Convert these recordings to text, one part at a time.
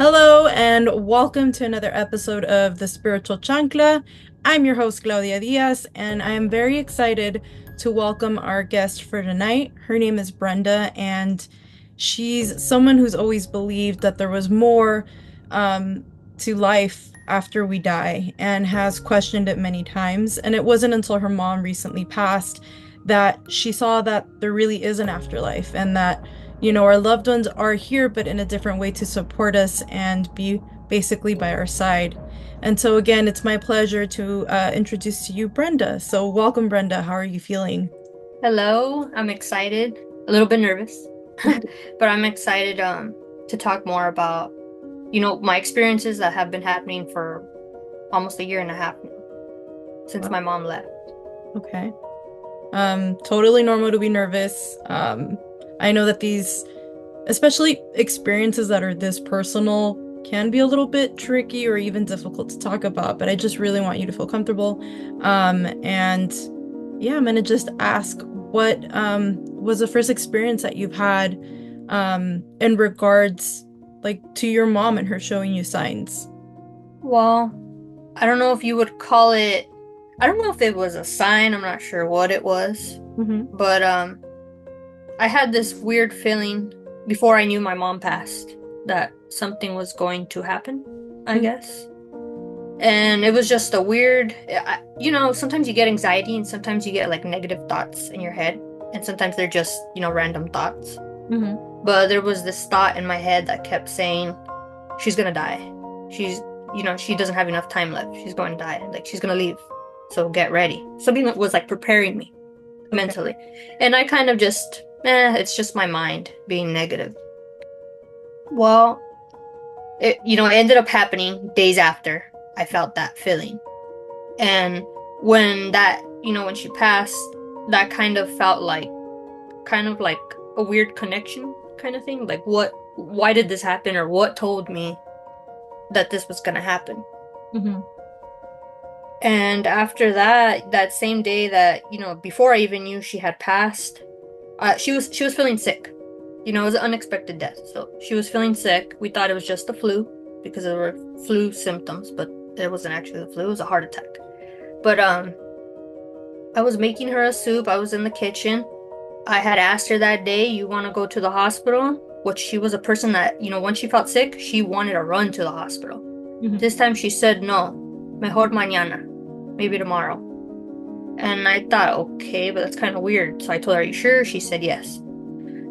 Hello and welcome to another episode of The Spiritual Chancla. I'm your host, Claudia Diaz, and I am very excited to welcome our guest for tonight. Her name is Brenda, and she's someone who's always believed that there was more um, to life after we die and has questioned it many times. And it wasn't until her mom recently passed that she saw that there really is an afterlife and that our loved ones are here, but in a different way to support us and be basically by our side. And so, again, it's my pleasure to introduce to you Brenda. So, welcome, Brenda. How are you feeling? Hello, I'm excited, a little bit nervous, but I'm excited to talk more about, my experiences that have been happening for almost a year and a half now, since Well, my mom left. okay. Totally normal to be nervous. I know that these, especially experiences that are this personal, can be a little bit tricky or even difficult to talk about, but I just really want you to feel comfortable. And yeah, I'm gonna just ask what was the first experience that you've had in regards like to your mom and her showing you signs? Well, I don't know if you would call it, I don't know if it was a sign, I'm not sure what it was, Mm-hmm. but I had this weird feeling before I knew my mom passed that something was going to happen, I guess. And it was just a weird, sometimes you get anxiety and sometimes you get like negative thoughts in your head. And sometimes they're just, random thoughts. Mm-hmm. But there was this thought in my head that kept saying, she's gonna die. She's, she doesn't have enough time left. She's going to die. Like, she's gonna leave. So get ready. Something that was like preparing me Okay. mentally. And I kind of just, it's just my mind being negative. Well, it ended up happening days after I felt that feeling. And when when she passed, that kind of like a weird connection kind of thing. Like, why did this happen, or what told me that this was gonna happen? Mm-hmm. And after that, that same day that, before I even knew she had passed, she was feeling sick. It was an unexpected death. So she was feeling sick. We thought it was just the flu because there were flu symptoms, but it wasn't actually the flu, it was a heart attack. But I was making her a soup. I was in the kitchen. I had asked her that day, "You want to go to the hospital?" Which she was a person that, when she felt sick, she wanted to run to the hospital. Mm-hmm. This time she said, "No, mejor mañana, maybe tomorrow." And I thought, okay, but that's kind of weird. So I told her, "Are you sure?" She said yes.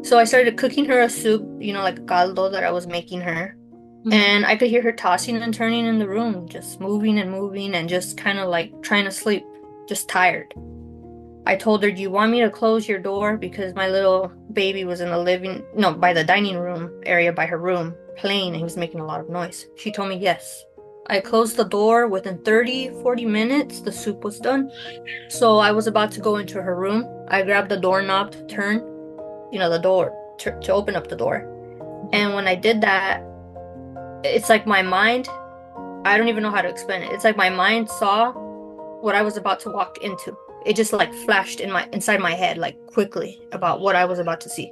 So I started cooking her a soup, like a caldo that I was making her. Mm-hmm. And I could hear her tossing and turning in the room, just moving and moving and just kind of like trying to sleep, just tired. I told her, "Do you want me to close your door?" Because my little baby was in the no, by the dining room area by her room, playing, and he was making a lot of noise. She told me yes. I closed the door. Within 30, 40 minutes, the soup was done. So I was about to go into her room. I grabbed the doorknob to turn, the door, to open up the door. And when I did that, it's like my mind, I don't even know how to explain it. It's like my mind saw what I was about to walk into. It just like flashed inside my head like quickly about what I was about to see.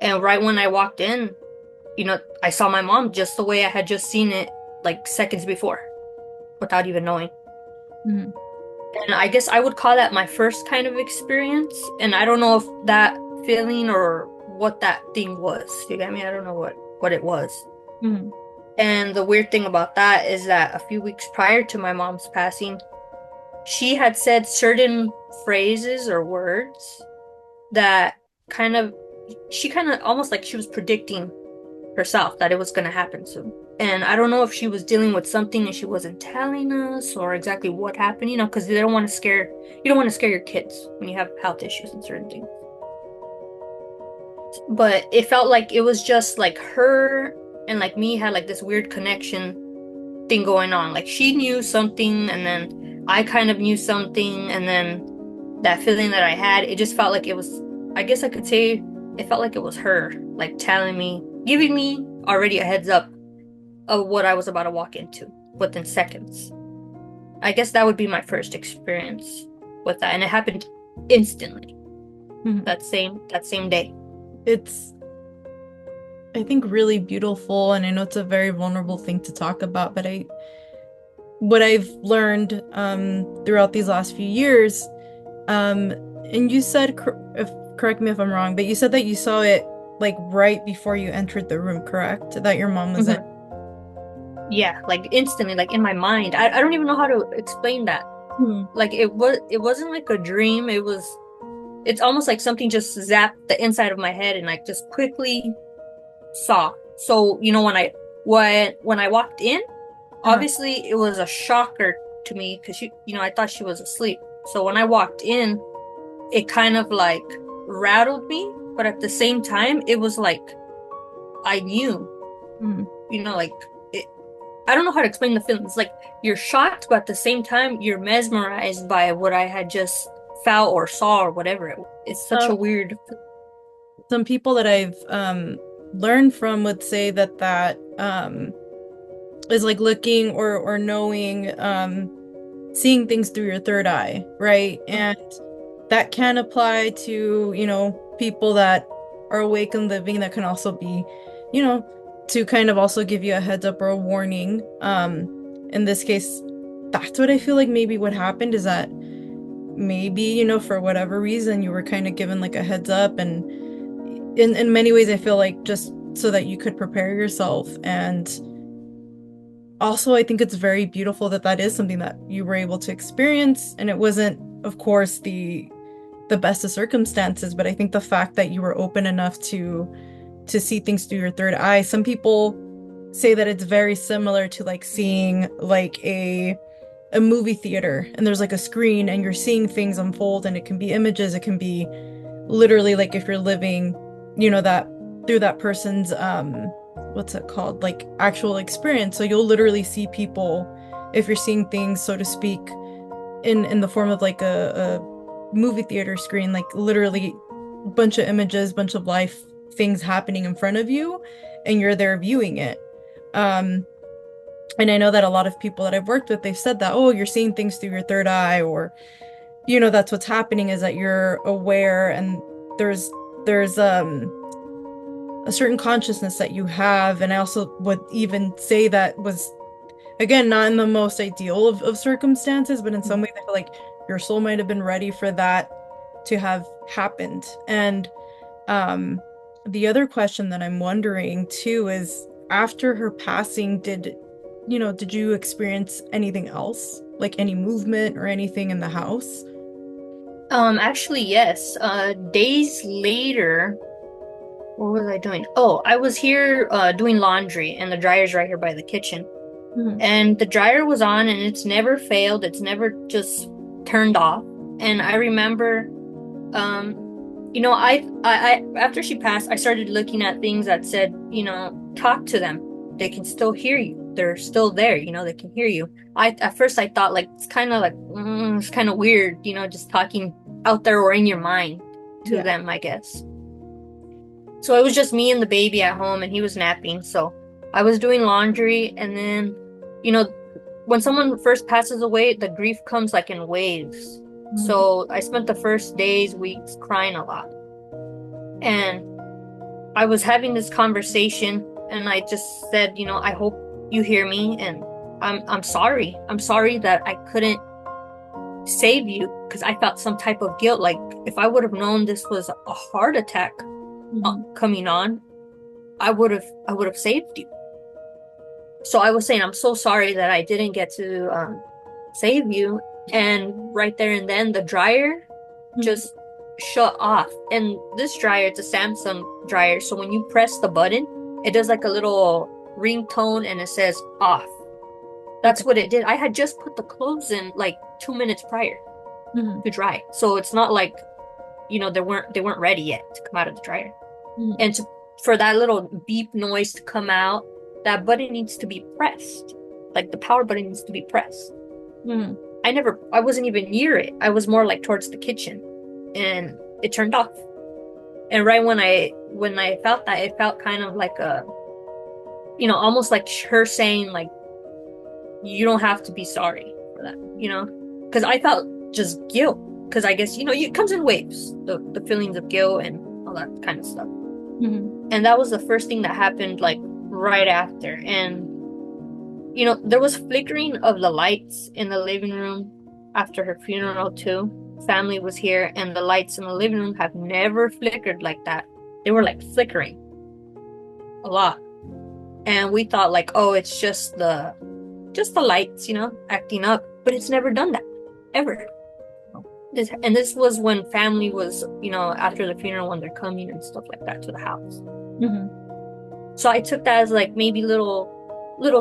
And right when I walked in, I saw my mom just the way I had just seen it like seconds before without even knowing. Mm-hmm. And I guess I would call that my first kind of experience. And I don't know if that feeling or what that thing was. You get me? I don't know what it was. Mm-hmm. And the weird thing about that is that a few weeks prior to my mom's passing, she had said certain phrases or words that kind of, she kind of almost like she was predicting herself that it was going to happen soon. And I don't know if she was dealing with something and she wasn't telling us or exactly what happened, because you don't want to scare your kids when you have health issues and certain things. But it felt like it was just like her and like me had like this weird connection thing going on. Like she knew something and then I kind of knew something, and then that feeling that I had, it just felt like it was, I guess I could say it felt like it was her, like telling me, giving me already a heads up of what I was about to walk into within seconds. I guess that would be my first experience with that, and it happened instantly Mm-hmm. that same day. It's I think really beautiful, and I know it's a very vulnerable thing to talk about, but I what I've learned throughout these last few years, um, and you said, if correct me if I'm wrong, but you said that you saw it like right before you entered the room, correct? That your mom was in. Mhm. Yeah, like instantly, like in my mind. I don't even know how to explain that. Hmm. Like it wasn't like a dream. It's almost like something just zapped the inside of my head and like just quickly saw. So, when I walked in, Uh-huh. obviously it was a shocker to me because I thought she was asleep. So when I walked in, it kind of like rattled me, but at the same time, it was like I knew, Hmm. like it, I don't know how to explain the feeling. It's like you're shocked, but at the same time, you're mesmerized by what I had just felt or saw or whatever. It's such a So weird. some people that I've learned from would say that is like looking or knowing, seeing things through your third eye, right? And that can apply to, people that are awake and living. That can also be, you know, to kind of also give you a heads up or a warning. In this case, that's what I feel like maybe what happened is that maybe, for whatever reason, you were kind of given like a heads up. And in many ways, I feel like just so that you could prepare yourself. And also, I think it's very beautiful that that is something that you were able to experience. And it wasn't, of course, the best of circumstances, but I think the fact that you were open enough to see things through your third eye. Some people say that it's very similar to like seeing like a movie theater, and there's like a screen and you're seeing things unfold, and it can be images, it can be literally like if you're living, that through that person's what's it called? Like actual experience. So you'll literally see people, if you're seeing things, so to speak, in the form of like a movie theater screen, like literally a bunch of images, bunch of life things happening in front of you, and you're there viewing it. Um, and I know that a lot of people that I've worked with, they've said that, oh, you're seeing things through your third eye, or that's what's happening, is that you're aware, and there's a certain consciousness that you have. And I also would even say that was, again, not in the most ideal of circumstances, but in some ways I feel like your soul might have been ready for that to have happened. And um the other question that I'm wondering too is, after her passing, did you experience anything else? Like any movement or anything in the house? Actually, yes. Days later, what was I doing? Oh, I was here doing laundry, and the dryer's right here by the kitchen. Mhm. And the dryer was on, and it's never failed. It's never just turned off. And I remember, after she passed, I started looking at things that said, talk to them. They can still hear you. They're still there. They can hear you. At first I thought like it's kind of weird, just talking out there or in your mind to Yeah. them, I guess. So it was just me and the baby at home, and he was napping. So I was doing laundry, and then, you know, when someone first passes away, the grief comes like in waves. Mhm. So I spent the first days, weeks crying a lot. And I was having this conversation, and I just said, I hope you hear me, and I'm sorry. I'm sorry that I couldn't save you because I felt some type of guilt. Like if I would have known this was a heart attack Mhm. coming on, I would have saved you. So I was saying I'm so sorry that I didn't get to save you. And right there and then the dryer Mhm. just shut off. And this dryer, it's a Samsung dryer. So when you press the button, it does like a little ringtone and it says off. Okay. That's what it did. I had just put the clothes in like 2 minutes prior Mhm. to dry. So it's not like, they weren't ready yet to come out of the dryer. Mhm. And for that little beep noise to come out, that button needs to be pressed. Like the power button needs to be pressed. Mhm. I wasn't even near it. I was more like towards the kitchen, and it turned off. And right when I felt that, it felt kind of like almost like her saying like, you don't have to be sorry for that. Because I felt just guilt. Because I guess, it comes in waves, the feelings of guilt and all that kind of stuff. Hmm. And that was the first thing that happened like right after. And there was flickering of the lights in the living room after her funeral too. Family was here, and the lights in the living room have never flickered like that. They were like flickering a lot. And we thought like, oh, it's just the lights, acting up. But it's never done that, ever. And this was when family was, after the funeral when they're coming and stuff like that to the house. Hmm. So I took that as like maybe little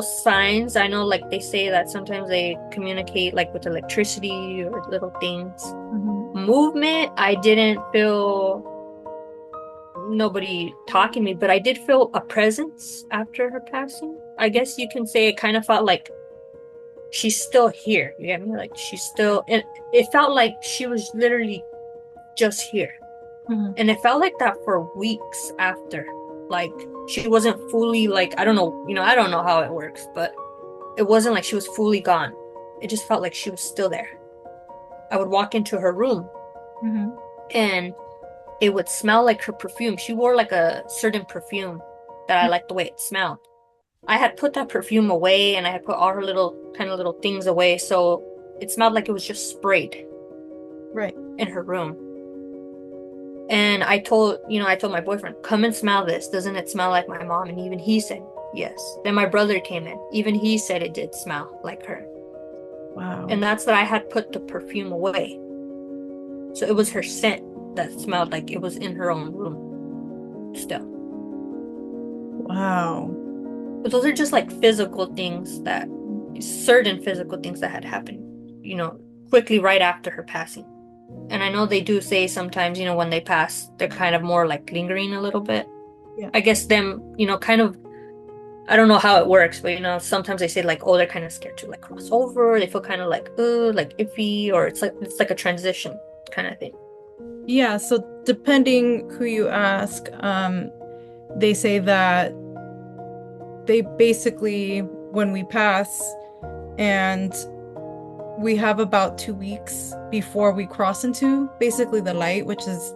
signs. I know like they say that sometimes they communicate like with electricity or little things. Hmm. Movement, I didn't feel nobody talking to me, but I did feel a presence after her passing. I guess you can say it kind of felt like she's still here. You get me? Like she's still, and it felt like she was literally just here. Hmm. And it felt like that for weeks after. Like she wasn't fully like, I don't know, I don't know how it works, but it wasn't like she was fully gone. It just felt like she was still there. I would walk into her room Hmm. and it would smell like her perfume. She wore like a certain perfume that I liked the way it smelled. I had put that perfume away and I had put all her little kind of little things away, so it smelled like it was just sprayed Right. in her room. And I told my boyfriend, come and smell this. Doesn't it smell like my mom? And even he said yes. Then my brother came in. Even he said it did smell like her. Wow. And that's that I had put the perfume away. So it was her scent that smelled like it was in her own room still. Wow. But those are just like certain physical things that had happened, quickly right after her passing. And I know they do say sometimes, when they pass, they're kind of more like lingering a little bit. Yeah. I guess them, kind of, I don't know how it works, but sometimes they say like, oh, they're kind of scared to like cross over. They feel kind of like iffy, or it's like a transition kind of thing. Yeah, so depending who you ask, they say that they basically, when we pass and we have about 2 weeks before we cross into basically the light, which is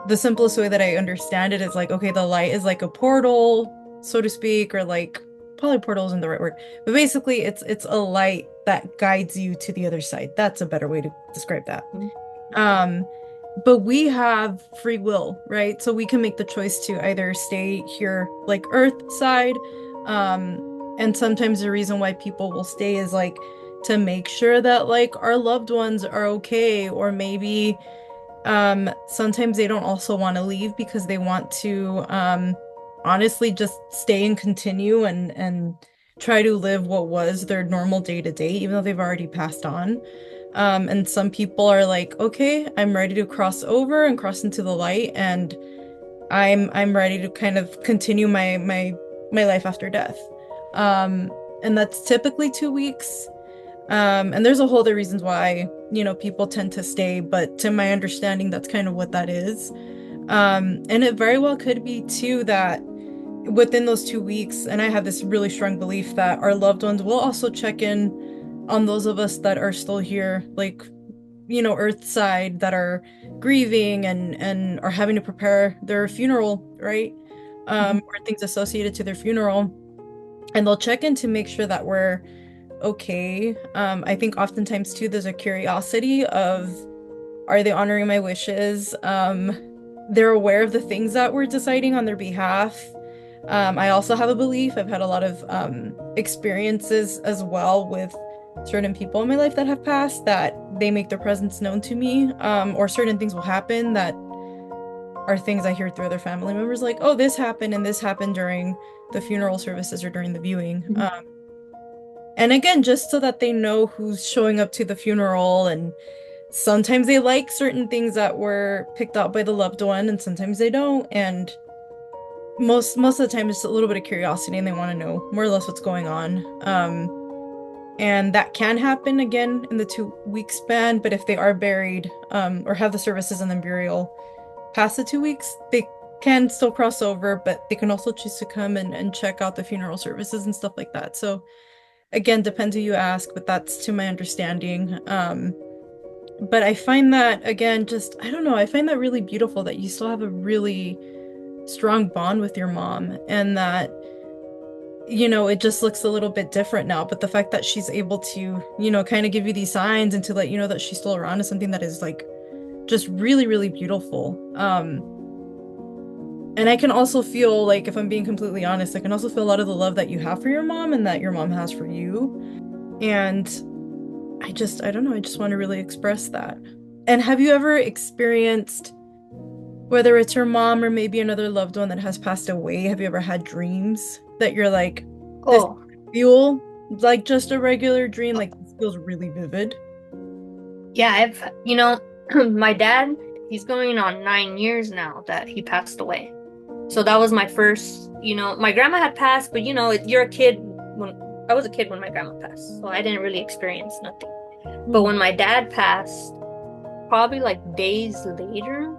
the simplest way that I understand it is like, okay, the light is like a portal, so to speak, or like probably portal isn't the right word, but basically it's a light that guides you to the other side. That's a better way to describe that. Mhm. Um, but we have free will, right? So we can make the choice to either stay here like Earth side, um, and sometimes the reason why people will stay is like to make sure that like our loved ones are okay, or maybe sometimes they don't also want to leave because they want to honestly just stay and continue and try to live what was their normal day to day, even though they've already passed on. And some people are like, okay, I'm ready to cross over and cross into the light, and I'm ready to kind of continue my life after death. Um, and that's typically 2 weeks. And there's a whole other reasons why, people tend to stay, but to my understanding, that's kind of what that is. And it very well could be too that within those 2 weeks, and I have this really strong belief that our loved ones will also check in on those of us that are still here, like, Earthside, that are grieving and are having to prepare their funeral, right? Mhm. Or things associated to their funeral. And they'll check in to make sure that we're okay. I think oftentimes too, there's a curiosity of, are they honoring my wishes? They're aware of the things that we're deciding on their behalf. I also have a belief, I've had a lot of experiences as well with certain people in my life that have passed, that they make their presence known to me, or certain things will happen that are things I hear through other family members, like, oh, this happened and this happened during the funeral services or during the viewing. Mhm. And again, just so that they know who's showing up to the funeral, and sometimes they like certain things that were picked out by the loved one, and sometimes they don't. And most of the time, it's a little bit of curiosity, and they want to know more or less what's going on. And that can happen again in the 2 week span. But if they are buried, or have the services and then burial past the 2 weeks, they can still cross over, but they can also choose to come and check out the funeral services and stuff like that. So again, depends who you ask, but that's to my understanding. But I find that, again, just, I don't know, I find that really beautiful that you still have a really strong bond with your mom, and that, it just looks a little bit different now. But the fact that she's able to, kind of give you these signs and to let you know that she's still around is something that is like just really, really beautiful. And I can also feel like, if I'm being completely honest, I can also feel a lot of the love that you have for your mom and that your mom has for you. And I don't know, I just want to really express that. And have you ever experienced, whether it's your mom or maybe another loved one that has passed away, have you ever had dreams that you're like, this Oh, feel like just a regular dream, like this feels really vivid? yeah, my dad, he's going on 9 years now that he passed away. So that was my first, my grandma had passed, but you're a kid when I was a kid when my grandma passed. So I didn't really experience nothing. But when my dad passed, probably like days later,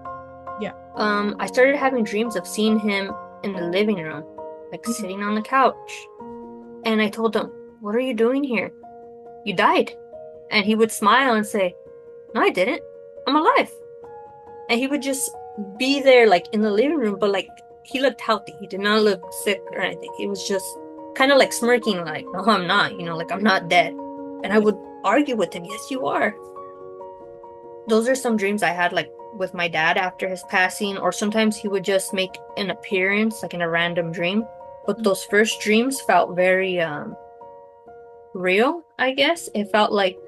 Yeah. I started having dreams of seeing him in the living room, like sitting on the couch. And I told him, "What are you doing here? You died." And he would smile and say, "No, I didn't. I'm alive." And he would just be there, like in the living room, but like he looked healthy. He did not look sick or anything. He was just kind of like smirking, like, "No, I'm not, like I'm not dead." And I would argue with him, "Yes, you are." Those are some dreams I had, like with my dad after his passing, or sometimes he would just make an appearance, like in a random dream. But those first dreams felt very real, I guess. It felt like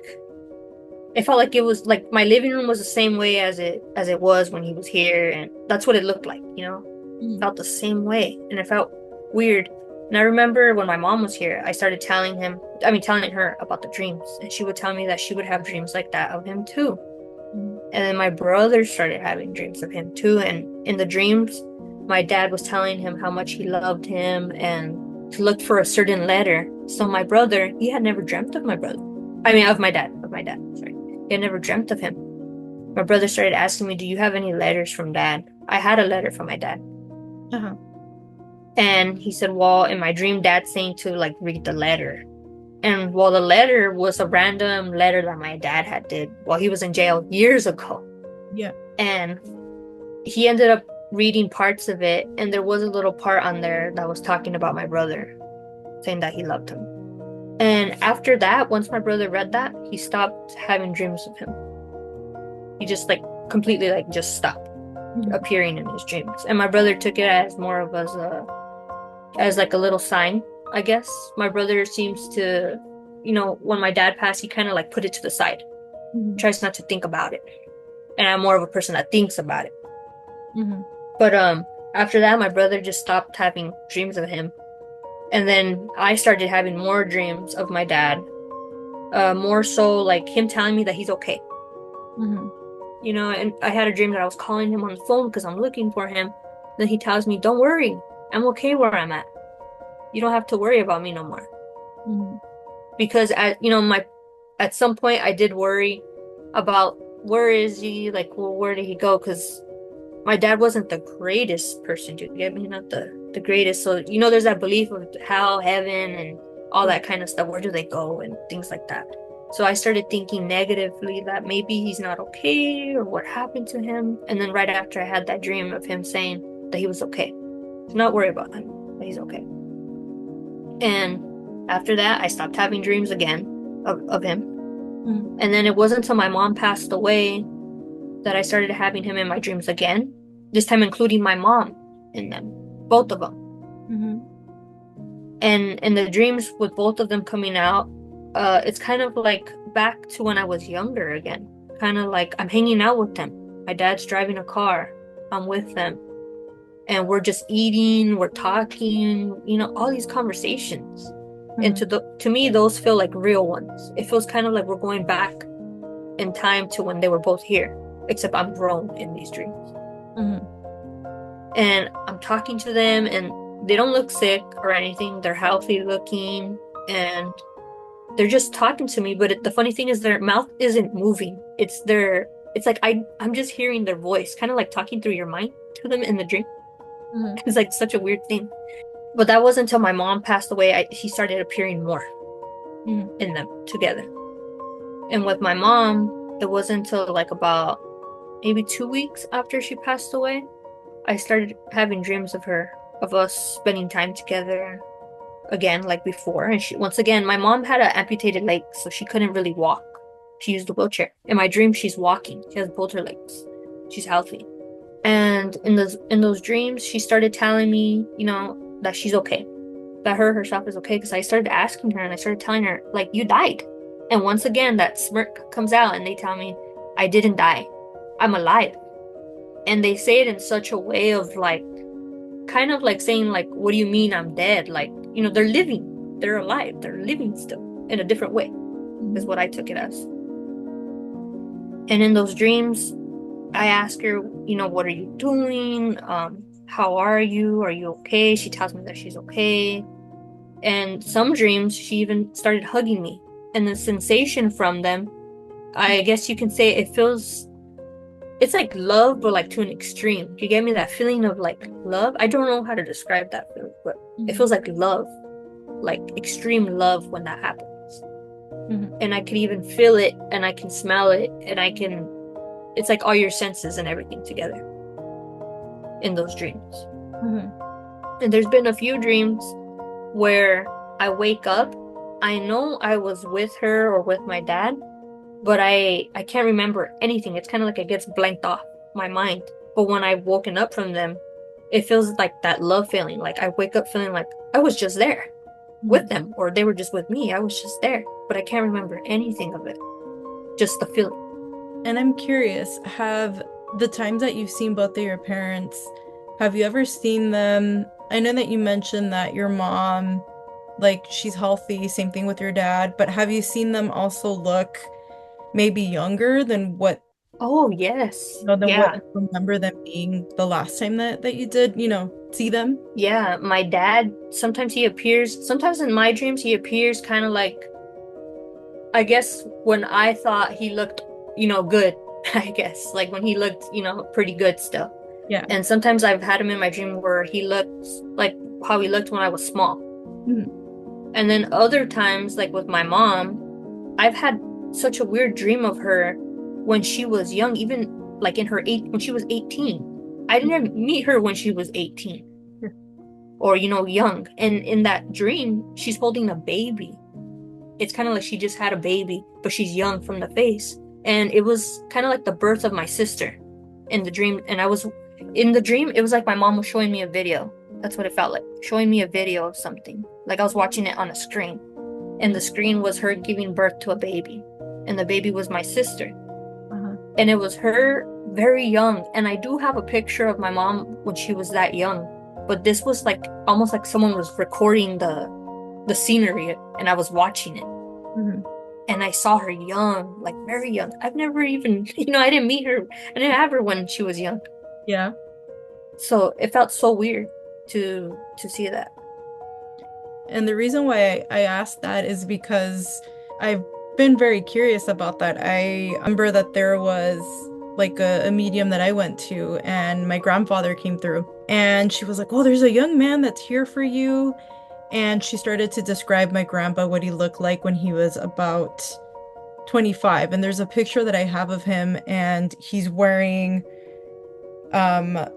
it was like my living room was the same way as it was when he was here, and that's what it looked like, It felt the same way, and it felt weird. And I remember when my mom was here, I started telling her about the dreams, and she would tell me that she would have dreams like that of him too. And then my brother started having dreams of him too, and in the dreams, my dad was telling him how much he loved him and to look for a certain letter. So my brother, he had never dreamt of my brother. I mean, of my dad, sorry. He had never dreamt of him. My brother started asking me, "Do you have any letters from dad?" I had a letter from my dad. Uh-huh. And he said, "Well, in my dream, dad's saying to like read the letter." And well, the letter was a random letter that my dad had did while he was in jail years ago. Yeah. And he ended up reading parts of it, and there was a little part on there that was talking about my brother, saying that he loved him. And after that, once my brother read that, he stopped having dreams of him. He just like completely like just stopped appearing in his dreams. And my brother took it as more of as like a little sign, I guess. My brother seems to, when my dad passed, he kind of like put it to the side, tries not to think about it. And I'm more of a person that thinks about it. But after that, my brother just stopped having dreams of him. And then I started having more dreams of my dad. More so like him telling me that he's okay. And I had a dream that I was calling him on the phone because I'm looking for him. Then he tells me, "Don't worry, I'm okay where I'm at. You don't have to worry about me no more." Because at some point I did worry about where is he, like, well, where did he go? Because my dad wasn't the greatest person to get me, not the greatest. So, there's that belief of hell, heaven, and all that kind of stuff. Where do they go and things like that. So I started thinking negatively that maybe he's not okay or what happened to him. And then right after I had that dream of him saying that he was okay. Do not worry about him, that he's okay. And after that, I stopped having dreams again of him. And then it wasn't until my mom passed away that I started having him in my dreams again, this time including my mom in them, both of them. And in the dreams with both of them coming out, it's kind of like back to when I was younger again. Kind of like I'm hanging out with them. My dad's driving a car. I'm with them. And we're just eating, we're talking, all these conversations. And to me, those feel like real ones. It feels kind of like we're going back in time to when they were both here, except I'm grown in these dreams. And I'm talking to them, and they don't look sick or anything. They're healthy looking, and they're just talking to me. But the funny thing is their mouth isn't moving. It's like I'm just hearing their voice, kind of like talking through your mind to them in the dream. It's like such a weird thing. But that wasn't until my mom passed away, he started appearing more in them together. And with my mom, it wasn't until like about maybe 2 weeks after she passed away I started having dreams of her, of us spending time together again, like before. And once again, my mom had an amputated leg, so she couldn't really walk. She used a wheelchair. In my dream, she's walking. She has both her legs. She's healthy. And in those dreams, she started telling me, that she's okay, that her herself is okay. Because I started asking her and I started telling her, like, you died. And once again, that smirk comes out and they tell me, I didn't die. I'm alive. And they say it in such a way of like, kind of like saying, like, what do you mean I'm dead? Like, they're living, they're alive, they're living still in a different way, is what I took it as. And in those dreams, I ask her, what are you doing? How are you? Are you okay? She tells me that she's okay. And some dreams, she even started hugging me. And the sensation from them, I guess you can say it's like love, but like to an extreme. You get me that feeling of like love? I don't know how to describe that feeling, but it feels like love, like extreme love when that happens. And I can even feel it and I can smell it and it's like all your senses and everything together in those dreams. And there's been a few dreams where I wake up, I know I was with her or with my dad, but I can't remember anything. It's kind of like it gets blanked off my mind. But when I've woken up from them, it feels like that love feeling. Like I wake up feeling like I was just there with them, or they were just with me. I was just there, but I can't remember anything of it. Just the feeling. And I'm curious, have the times that you've seen both of your parents, have you ever seen them? I know that you mentioned that your mom, like, she's healthy, same thing with your dad, but have you seen them also look maybe younger than what, Oh, yes. than what Yeah. you remember them being the last time that you did, see them? Yeah. My dad, sometimes he appears, sometimes in my dreams, he appears kind of like, I guess when I thought he looked, good, I guess, like when he looked, pretty good still. Yeah. And sometimes I've had him in my dream where he looked like how he looked when I was small. Mhm. And then other times, like with my mom, I've had such a weird dream of her when she was young, even like when she was 18. I didn't meet her when she was 18 Yeah. or, young. And in that dream, she's holding a baby. It's kind of like she just had a baby, but she's young from the face. And it was kind of like the birth of my sister in the dream. And in the dream, it was like my mom was showing me a video. That's what it felt like, showing me a video of something. Like I was watching it on a screen. And the screen was her giving birth to a baby. And the baby was my sister. And it was her very young. And I do have a picture of my mom when she was that young. But this was like almost like someone was recording the scenery and I was watching it. And I saw her young, like very young. I've never even, I didn't meet her. I didn't have her when she was young. Yeah. So it felt so weird to see that. And the reason why I asked that is because I've been very curious about that. I remember that there was like a medium that I went to, and my grandfather came through, and she was like, "Oh, there's a young man that's here for you." And she started to describe my grandpa, what he looked like when he was about 25. And there's a picture that I have of him, and he's wearing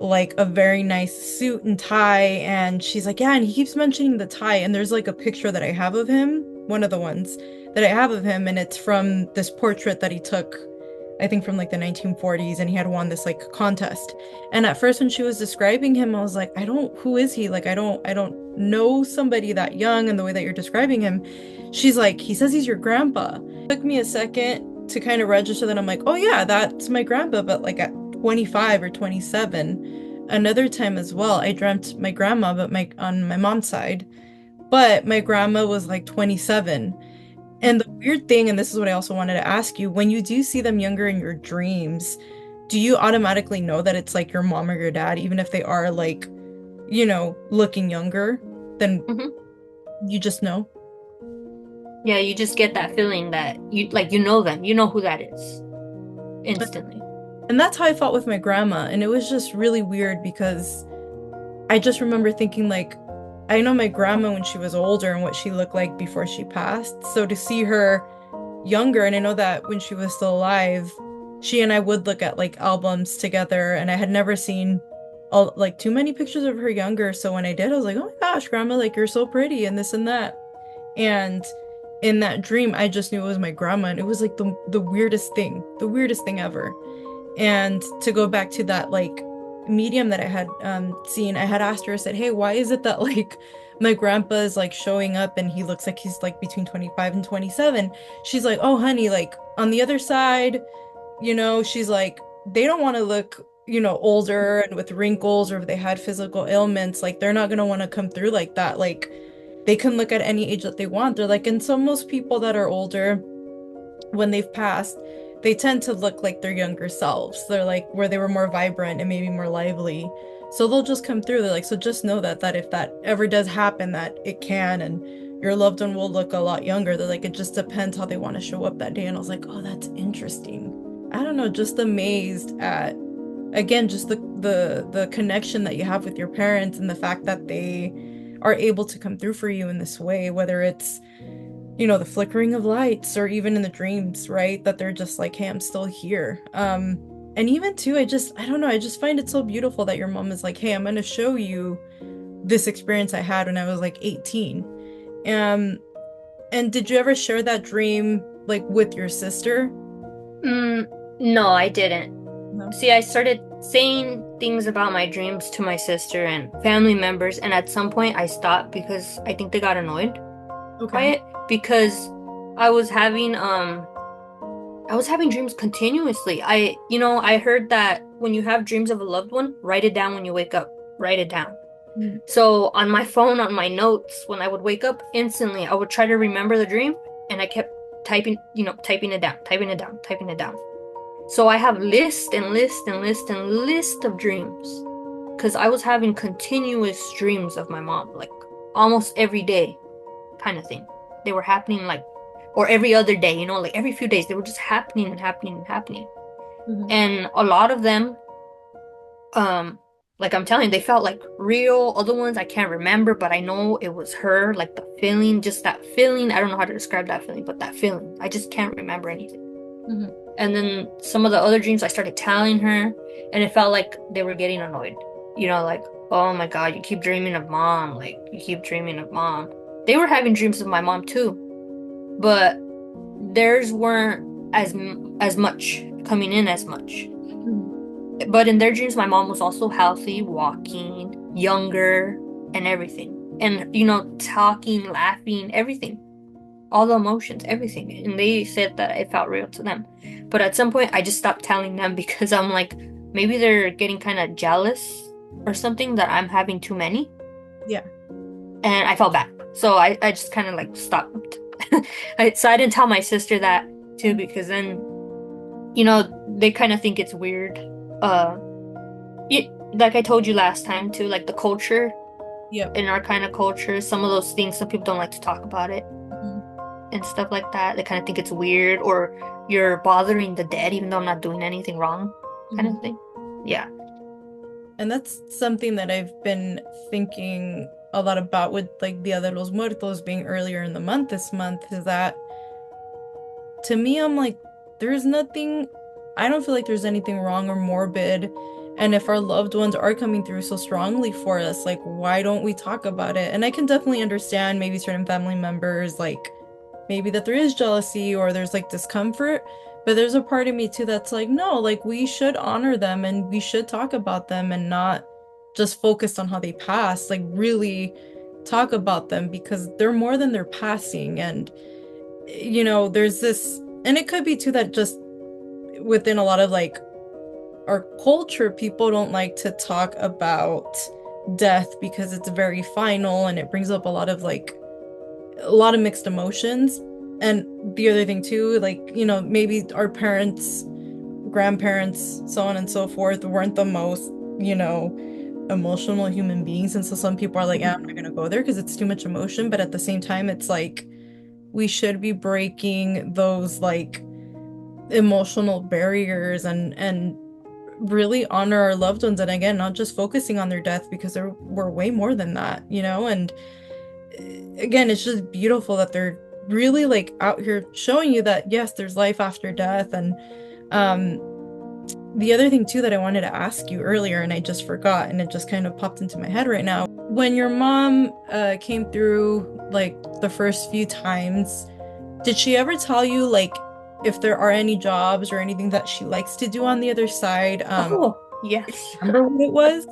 like a very nice suit and tie. And she's like, yeah, and he keeps mentioning the tie. And there's like a picture that I have of him, one of the ones that I have of him, and it's from this portrait that he took, I think from like the 1940s, and he had won this like contest. And at first when she was describing him, I was like, who is he? Like I don't know somebody that young and the way that you're describing him. She's like, he says he's your grandpa. It took me a second to kind of register that I'm like, oh yeah, that's my grandpa, but like at 25 or 27. Another time as well, I dreamt my grandma, but on my mom's side, but my grandma was like 27. And the weird thing, and this is what I also wanted to ask you, when you do see them younger in your dreams, do you automatically know that it's like your mom or your dad, even if they are like, looking younger, then you just know? Yeah, you just get that feeling that you know them, you know who that is instantly. And that's how I felt with my grandma. And it was just really weird because I just remember thinking, like, I know my grandma when she was older and what she looked like before she passed. So to see her younger, and I know that when she was still alive, she and I would look at like albums together, and I had never seen all like too many pictures of her younger. So when I did, I was like, oh my gosh, grandma, like you're so pretty and this and that. And in that dream, I just knew it was my grandma, and it was like the weirdest thing ever. And to go back to that like medium that I had seen, I had asked her, I said, hey, why is it that like my grandpa is like showing up and he looks like he's like between 25 and 27? She's like, oh honey, like on the other side, she's like, they don't want to look, older and with wrinkles, or if they had physical ailments, like they're not gonna want to come through like that. Like they can look at any age that they want. They're like, and so most people that are older, when they've passed, they tend to look like their younger selves. They're like where they were more vibrant and maybe more lively. So they'll just come through. They're like, so just know that if that ever does happen, that it can, and your loved one will look a lot younger. They're like, it just depends how they want to show up that day. And I was like, oh, that's interesting. I don't know, just amazed at, again, just the connection that you have with your parents, and the fact that they are able to come through for you in this way, whether it's the flickering of lights, or even in the dreams, right? That they're just like, hey, I'm still here. And even too, I don't know, I just find it so beautiful that your mom is like, hey, I'm gonna show you this experience I had when I was like 18. Um, and did you ever share that dream like with your sister? Mm, no, I didn't. No. See, I started saying things about my dreams to my sister and family members, and at some point I stopped because I think they got annoyed by Okay. it because I was having I was having dreams continuously. I heard that when you have dreams of a loved one, write it down when you wake up. Write it down. Mm. So on my phone, on my notes, when I would wake up instantly, I would try to remember the dream, and I kept typing it down, typing it down, typing it down. So I have list and list and list and list of dreams because I was having continuous dreams of my mom, like almost every day kind of thing. They were happening like, or every other day, like every few days, they were just happening and happening and happening. Mhm. And a lot of them, um, like I'm telling you, they felt like real. Other ones I can't remember, but I know it was her, like the feeling, just that feeling. I don't know how to describe that feeling, but that feeling. I just can't remember anything. Mhm. And then some of the other dreams I started telling her, and it felt like they were getting annoyed. Like, oh my God, you keep dreaming of mom. Like, you keep dreaming of mom. They were having dreams of my mom too, but theirs weren't as much coming in as much. Mhm. But in their dreams, my mom was also healthy, walking, younger, and everything. And, talking, laughing, everything. All the emotions, everything. And they said that it felt real to them. But at some point, I just stopped telling them because I'm like, maybe they're getting kind of jealous or something that I'm having too many. Yeah. And I felt bad. So I just kind of like stopped. So I didn't tell my sister that too because then, they kind of think it's weird. Uh, like I told you last time too, like the culture Yep. in our kind of culture, some of those things, some people don't like to talk about it Mhm. and stuff like that. They kind of think it's weird or you're bothering the dead even though I'm not doing anything wrong, kind Mhm. of thing. Yeah. And that's something that I've been thinking a lot about with like Dia de los Muertos being earlier in the month this month, is that to me, I'm like, there's nothing, I don't feel like there's anything wrong or morbid. And if our loved ones are coming through so strongly for us, like, why don't we talk about it? And I can definitely understand maybe certain family members, like, maybe that there is jealousy or there's like discomfort. But there's a part of me too that's like, no, like, we should honor them and we should talk about them and not just focus on how they pass, like, really talk about them because they're more than their passing. And there's this, and it could be too that just within a lot of like our culture, people don't like to talk about death because it's very final and it brings up a lot of like a lot of mixed emotions. And the other thing too, like, maybe our parents, grandparents, so on and so forth, weren't the most, emotional human beings. And so some people are like, yeah, I'm not gonna go there because it's too much emotion. But at the same time, it's like we should be breaking those like emotional barriers and really honor our loved ones, and again, not just focusing on their death because we're way more than that, and again, it's just beautiful that they're really like out here showing you that yes, there's life after death. And um the other thing too that I wanted to ask you earlier, and I just forgot, and it just kind of popped into my head right now. When your mom came through like the first few times, did she ever tell you like if there are any jobs or anything that she likes to do on the other side? Oh, yes. Remember what it was?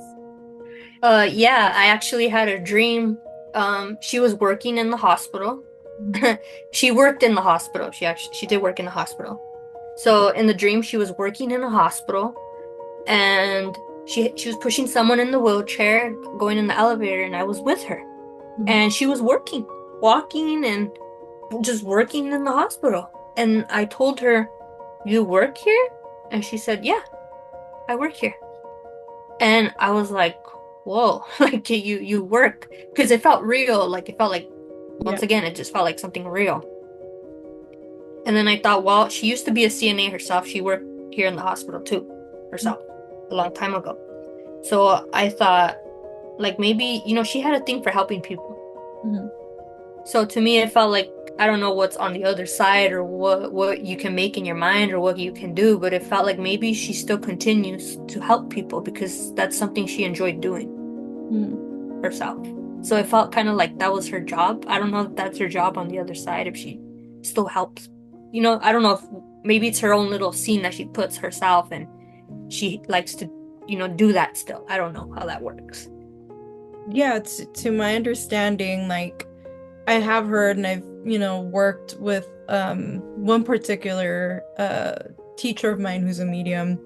Yeah, I actually had a dream. She was working in the hospital. She worked in the hospital. She did work in the hospital. Okay. So in the dream, she was working in a hospital, and she was pushing someone in the wheelchair, going in the elevator, and I was with her. Mhm. And she was working, walking and just working in the hospital. And I told her, "You work here?" And she said, "Yeah, I work here." And I was like, "Whoa, like you work." Because it felt real, like it felt like Yeah. once again, it just felt like something real. And then I thought, well, she used to be a CNA herself. She worked here in the hospital too, herself, a long time ago. So I thought, like maybe, she had a thing for helping people. Mhm. So to me, it felt like I don't know what's on the other side or what you can make in your mind or what you can do, but it felt like maybe she still continues to help people because that's something she enjoyed doing Mhm. herself. So it felt kind of like that was her job. I don't know if that's her job on the other side, if she still helps. I don't know if maybe it's her own little scene that she puts herself and she likes to, do that still. I don't know how that works. Yeah, to my understanding, like I have heard and I've, worked with one particular teacher of mine who's a medium,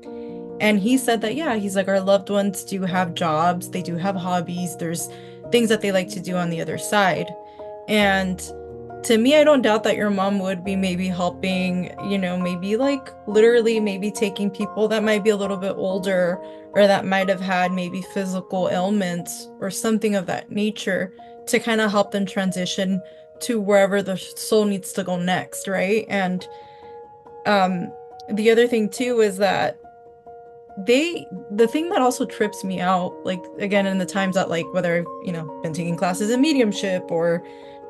and he said that yeah, he's like our loved ones do have jobs, they do have hobbies, there's things that they like to do on the other side. And to me, I don't doubt that your mom would be maybe helping, maybe like literally maybe taking people that might be a little bit older or that might have had maybe physical ailments or something of that nature to kind of help them transition to wherever the soul needs to go next, right? And um the other thing too is that the thing that also trips me out, like again in the times that like whether I've, been taking classes in mediumship or,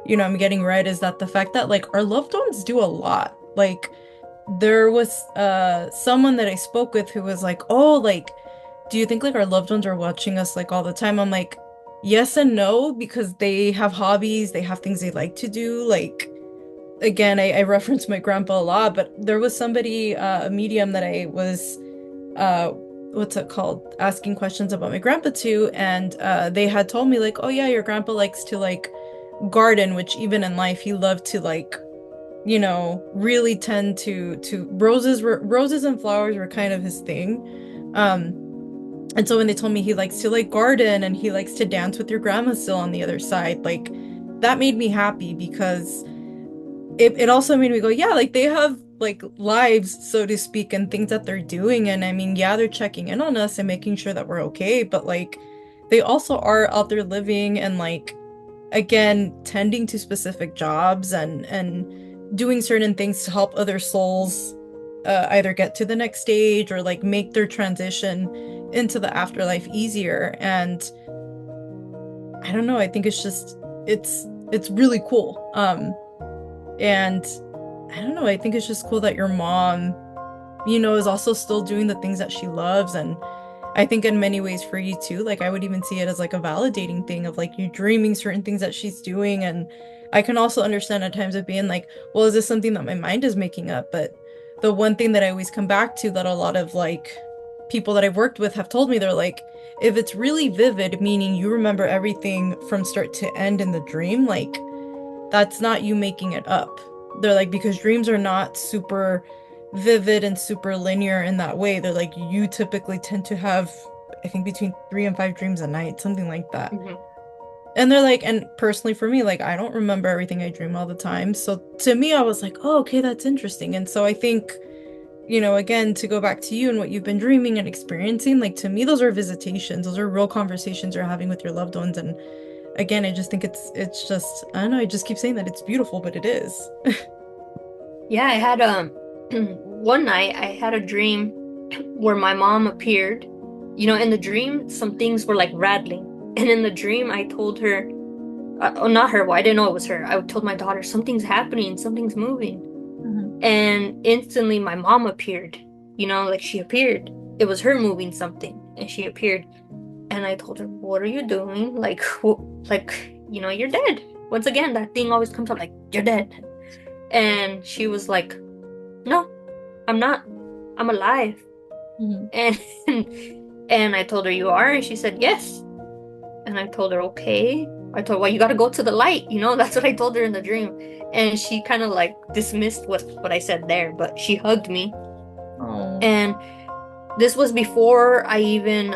I'm getting read, is that the fact that like our loved ones do a lot. Like there was someone that I spoke with who was like, "Oh, like, do you think like our loved ones are watching us like all the time?" I'm like, yes and no, because they have hobbies, they have things they like to do. Like again, I reference my grandpa a lot, but there was somebody, a medium that I was uh what's it called, asking questions about my grandpa too, and they had told me like, oh yeah, your grandpa likes to like garden, which even in life he loved to like, really tend to roses and flowers were kind of his thing. And so when they told me he likes to like garden and he likes to dance with your grandma still on the other side, like that made me happy because it also made me go, yeah, like they have like lives, so to speak, and things that they're doing. And I mean, yeah, they're checking in on us and making sure that we're okay, but like they also are out there living and like again, tending to specific jobs and doing certain things to help other souls either get to the next stage or like make their transition into the afterlife easier. And I don't know, I think it's just it's really cool. And I don't know, I think it's just cool that your mom, is also still doing the things that she loves. And I think in many ways for you too, like I would even see it as like a validating thing of like you dreaming certain things that she's doing. And I can also understand at times of being like, well, is this something that my mind is making up? But the one thing that I always come back to that a lot of like people that I've worked with have told me, they're like, if it's really vivid, meaning you remember everything from start to end in the dream, like that's not you making it up. They're like, because dreams are not super vivid and super linear in that way. They're like, you typically tend to have, I think, between 3 and 5 dreams a night, something like that. Mhm. And they're like, and personally for me, like, I don't remember everything I dream all the time. So to me, I was like, oh, okay, that's interesting. And so I think, again, to go back to you and what you've been dreaming and experiencing, like, to me, those are visitations. Those are real conversations you're having with your loved ones. And again, I just think it's just I don't know, I just keep saying that it's beautiful, but it is. Yeah, I had one night I had a dream where my mom appeared. In the dream, some things were like rattling. And in the dream, I told her, oh, not her, well, I didn't know it was her. I told my daughter, something's happening, something's moving. Mhm. And instantly my mom appeared, like she appeared. it was her moving something, and she appeared. And I told her, "What are you doing? Like, you're dead." Once again, that thing always comes up like, "You're dead." And she was like, "No, I'm not. I'm alive." Mhm. And and I told her, "You are?" And she said, "Yes." And I told her, "Okay." I told her, "Well, you got to go to the light." That's what I told her in the dream. And she kind of like dismissed what I said there, but she hugged me. Oh. And this was before I even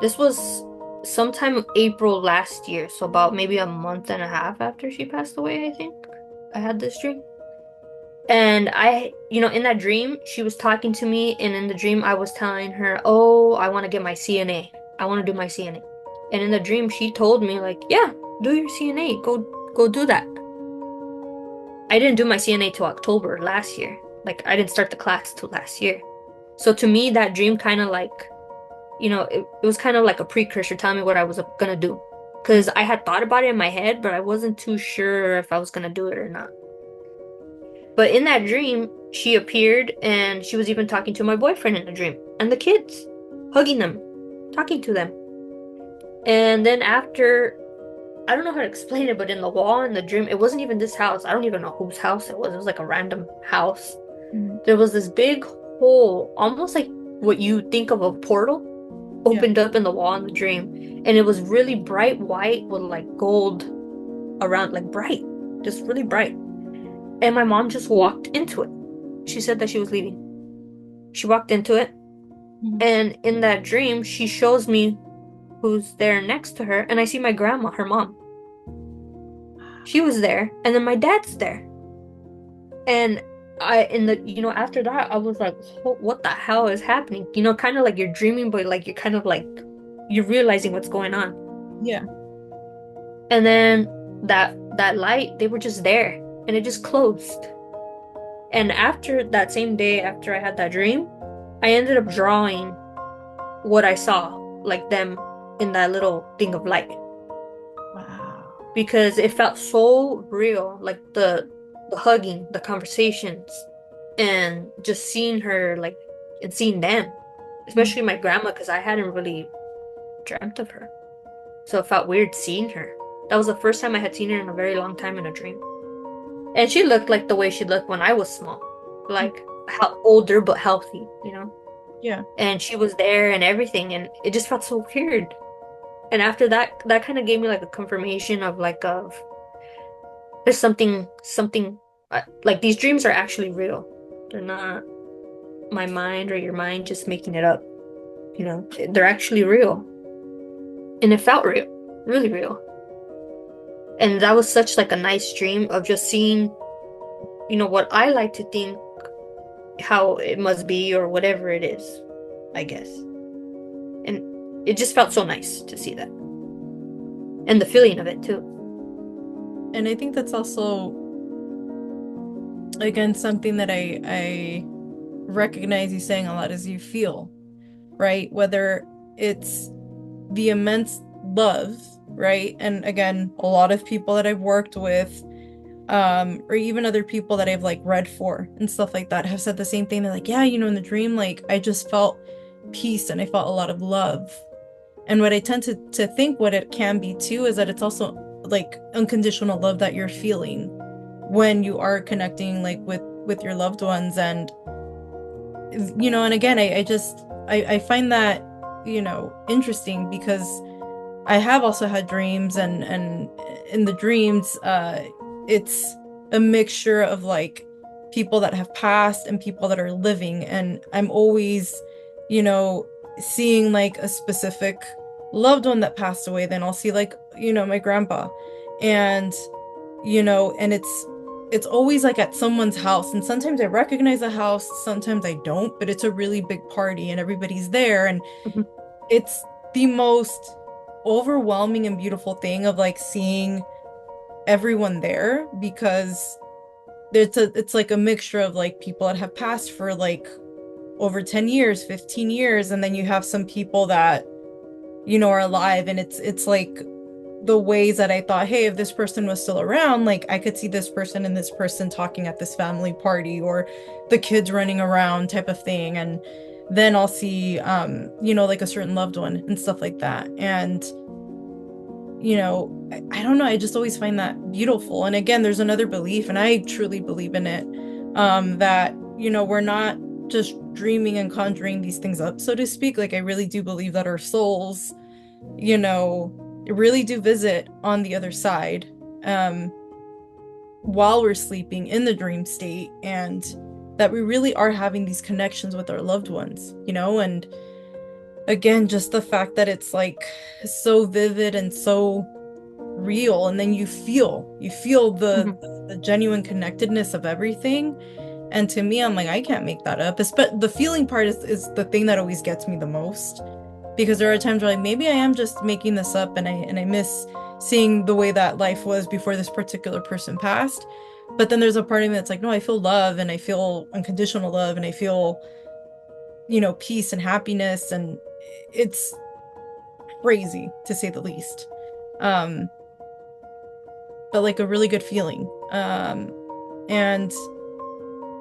this was sometime April last year, so about maybe a month and a half after she passed away, I think. I had this dream. And in that dream, she was talking to me, and in the dream I was telling her, "Oh, I want to get my CNA. I want to do my CNA." And in the dream she told me like, "Yeah, do your CNA. Go do that." I didn't do my CNA till October last year. Like I didn't start the class till last year. So to me that dream kind of like it was kind of like a precursor telling me what I was gonna do. Because I had thought about it in my head, but I wasn't too sure if I was gonna do it or not. But in that dream, she appeared and she was even talking to my boyfriend in the dream and the kids, hugging them, talking to them. And then after, I don't know how to explain it, but in the wall in the dream, it wasn't even this house. I don't even know whose house it was. It was like a random house. Mhm. There was this big hole, almost like what you think of a portal, Yeah. opened up in the wall in the dream, and it was really bright white with like gold around, like bright, just really bright. And my mom just walked into it. She said that she was leaving. She walked into it, Mhm. and in that dream, she shows me who's there next to her, and I see my grandma, her mom. She was there, and then my dad's there. And after that, I was like, what the hell is happening? Kind of like you're dreaming, but like you're kind of like you're realizing what's going on. Yeah. And then that light, they were just there and it just closed. And after that same day, after I had that dream, I ended up drawing what I saw, like them in that little thing of light, Wow. because it felt so real, like the hugging, the conversations, and just seeing her like and seeing them, Mhm. especially my grandma, because I hadn't really dreamt of her. So it felt weird seeing her. That was the first time I had seen her in a very long time in a dream. And she looked like the way she looked when I was small, like how older but healthy. Yeah. And she was there and everything, and it just felt so weird. And after that, that kind of gave me like a confirmation of there's something like these dreams are actually real. They're not my mind or your mind just making it up. They're actually real, and it felt real, really real. And that was such like a nice dream of just seeing, what I like to think how it must be or whatever it is, I guess. And it just felt so nice to see that. And the feeling of it too. And I think that's also, again, something that I recognize you saying a lot is you feel, right? Whether it's the immense love, right? And again, a lot of people that I've worked with, or even other people that I've like read for and stuff like that have said the same thing. They're like, yeah, in the dream, like I just felt peace and I felt a lot of love. And what I tend to think what it can be too is that it's also like unconditional love that you're feeling when you are connecting like with your loved ones. And and again, I find that interesting because I have also had dreams, and in the dreams it's a mixture of like people that have passed and people that are living, and I'm always you know seeing like a specific loved one that passed away. Then I'll see like my grandpa, and and it's always like at someone's house, and sometimes I recognize the house, sometimes I don't, but it's a really big party and everybody's there, and Mhm. it's the most overwhelming and beautiful thing of like seeing everyone there, because it's like a mixture of like people that have passed for like over 10 years, 15 years, and then you have some people that are alive, and it's like the ways that I thought, hey, if this person was still around, like I could see this person and this person talking at this family party, or the kids running around type of thing. And then I'll see, like a certain loved one and stuff like that. And, I don't know, I just always find that beautiful. And again, there's another belief, and I truly believe in it, that, we're not just dreaming and conjuring these things up, so to speak. Like, I really do believe that our souls, you know, really do visit on the other side, um, while we're sleeping in the dream state, and that we really are having these connections with our loved ones, and again, just the fact that it's like so vivid and so real, and then you feel Mhm. the genuine connectedness of everything. And to me, I'm like, I can't make that up. But the feeling part is the thing that always gets me the most, because there are times where like maybe I am just making this up, and I miss seeing the way that life was before this particular person passed. But then there's a part of me that's like, no, I feel love, and I feel unconditional love, and I feel, peace and happiness, and it's crazy to say the least. Um, but like a really good feeling. And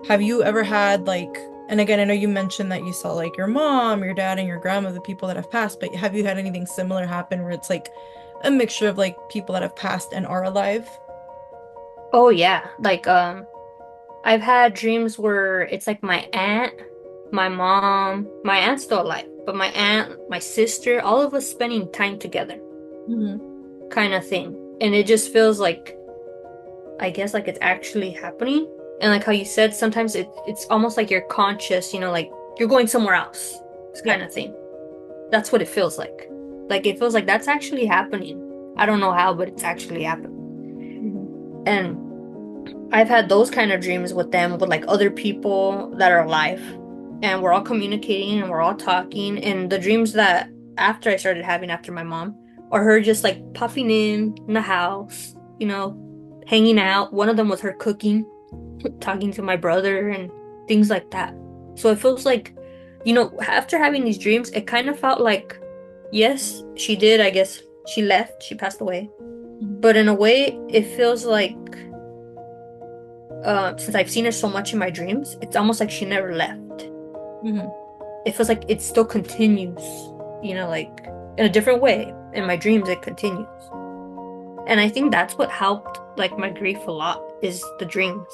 have you ever had like, and again, I know you mentioned that you saw like your mom, your dad, and your grandma, the people that have passed, but have you had anything similar happen where it's like a mixture of like people that have passed and are alive? Oh yeah, like I've had dreams where it's like my aunt, my mom, my aunt's still alive, but my aunt, my sister, all of us spending time together, Hmm. kind of thing. And it just feels like, I guess, like it's actually happening. And like how you said, sometimes it's almost like you're conscious, like you're going somewhere else, this Yeah. kind of thing. That's what it feels like. Like it feels like that's actually happening. I don't know how, but it's actually happening. Hmm. And I've had those kind of dreams with them, with like other people that are alive. And we're all communicating and we're all talking. And the dreams that after I started having after my mom are her just like popping in the house, hanging out. One of them was her cooking, talking to my brother and things like that. So it feels like, after having these dreams, it kind of felt like, yes, she did, I guess. She left, she passed away. Hmm. But in a way, it feels like since I've seen her so much in my dreams, it's almost like she never left. Hmm. It feels like it still continues, like in a different way. In my dreams, it continues. And I think that's what helped like my grief a lot is the dreams.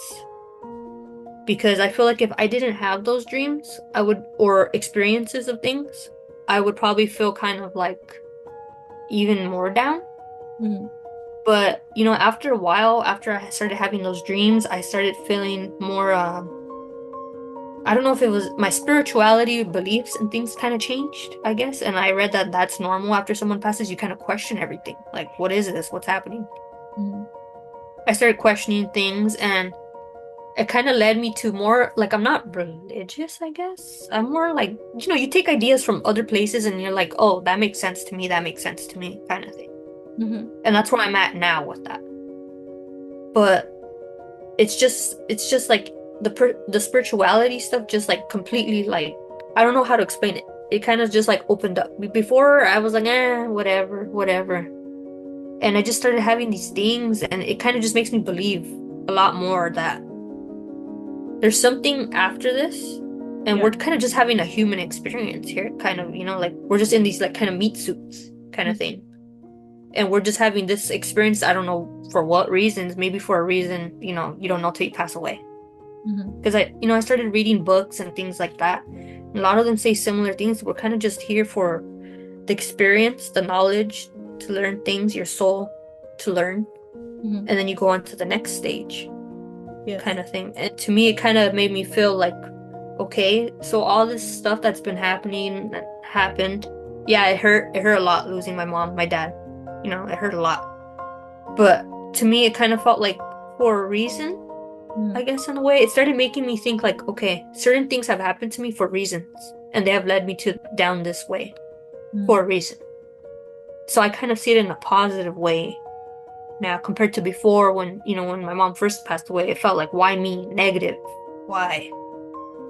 Because I feel like if I didn't have those dreams, or experiences of things, I would probably feel kind of like even more down. Hmm. But, after a while, after I started having those dreams, I started feeling more, I don't know if it was my spirituality, beliefs, and things kind of changed, I guess. And I read that that's normal after someone passes, you kind of question everything. Like, what is this? What's happening? Hmm. I started questioning things, and it kind of led me to more, like, I'm not religious, I guess. I'm more like, you take ideas from other places and you're like, oh, that makes sense to me, that makes sense to me, kind of thing. Hmm. And that's where I'm at now with that. But it's just like the spirituality stuff just like completely like I don't know how to explain it. It kind of just like opened up. Before I was like, whatever, whatever. And I just started having these things and it kind of just makes me believe a lot more that there's something after this and Yeah. we're kind of just having a human experience here, kind of, like we're just in these like kind of meat suits kind of thing. And we're just having this experience, I don't know for what reasons, maybe for a reason, you don't know till you pass away. Hmm. Because I started reading books and things like that. A lot of them say similar things. We're kind of just here for the experience, the knowledge, to learn things, your soul to learn. Hmm. And then you go on to the next stage kind Yes. of thing. And to me, it kind of made me feel like, okay, so all this stuff that's been happening, that happened, yeah, it hurt. It hurt a lot losing my mom, my dad. It hurt a lot. But to me, it kind of felt like for a reason. Hmm. I guess in a way, it started making me think like, okay, certain things have happened to me for reasons, and they have led me to down this way Hmm. for a reason. So I kind of see it in a positive way now compared to before when, when my mom first passed away, it felt like, why me? Negative. Why?